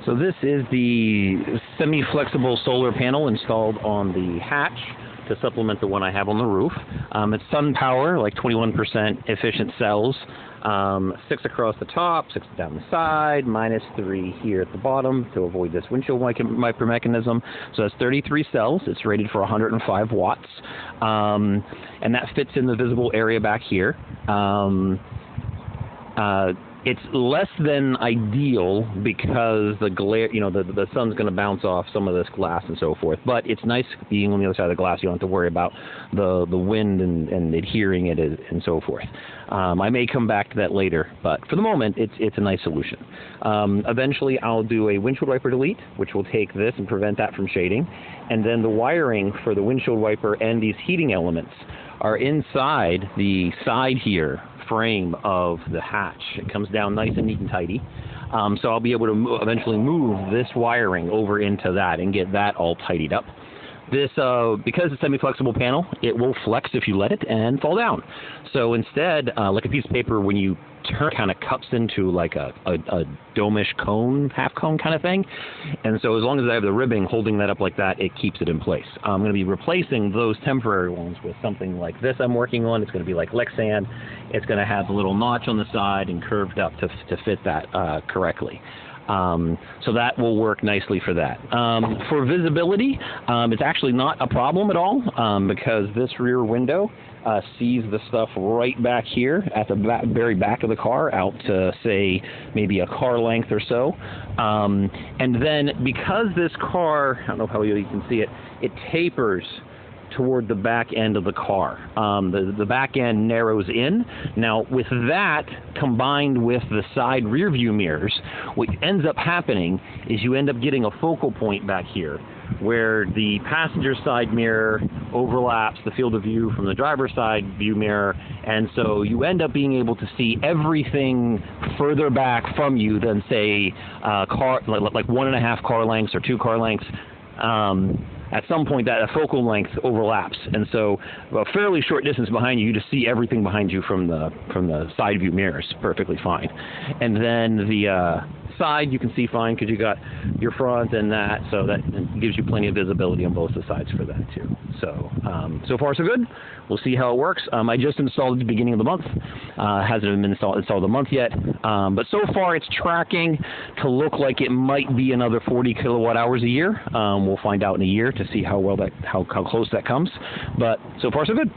So this is the semi-flexible solar panel installed on the hatch to supplement the one I have on the roof. It's SunPower, like 21% efficient cells, 6 across the top, 6 down the side, -3 here at the bottom to avoid this windshield wiper mechanism. So that's 33 cells. It's rated for 105 watts, and that fits in the visible area back here. It's less than ideal because the glare, the sun's going to bounce off some of this glass and so forth. But it's nice being on the other side of the glass. You don't have to worry about the wind and adhering it and so forth. I may come back to that later, but for the moment, it's a nice solution. Eventually, I'll do a windshield wiper delete, which will take this and prevent that from shading. And then the wiring for the windshield wiper and these heating elements are inside the side here frame of the hatch. It comes down nice and neat and tidy. So I'll be able to eventually move this wiring over into that and get that all tidied up. This, because it's a semi-flexible panel, it will flex if you let it and fall down. So instead, like a piece of paper, when you turn, it kind of cups into like a dome-ish cone, half cone kind of thing. And so as long as I have the ribbing holding that up like that, it keeps it in place. I'm going to be replacing those temporary ones with something like this I'm working on. It's going to be like Lexan. It's going to have a little notch on the side and curved up to fit that correctly. So that will work nicely for that. For visibility, it's actually not a problem at all because this rear window sees the stuff right back here at the very back of the car out to, say, maybe a car length or so. And then because this car, I don't know how you can see it, it tapers toward the back end of the car. The back end narrows in. Now, with that combined with the side rear view mirrors, what ends up happening is you end up getting a focal point back here where the passenger side mirror overlaps the field of view from the driver's side view mirror, and so you end up being able to see everything further back from you than, say, car like 1.5 car lengths or 2 car lengths. At some point, that focal length overlaps, and so a fairly short distance behind you, you just see everything behind you from the side view mirrors perfectly fine. And then the side you can see fine because you got your front and that, so that gives you plenty of visibility on both the sides for that too. So so far so good. We'll see how it works. I just installed it at the beginning of the month. Hasn't been installed a month yet, but so far it's tracking to look like it might be another 40 kilowatt hours a year. We'll find out in a year to see how close that comes. But so far so good.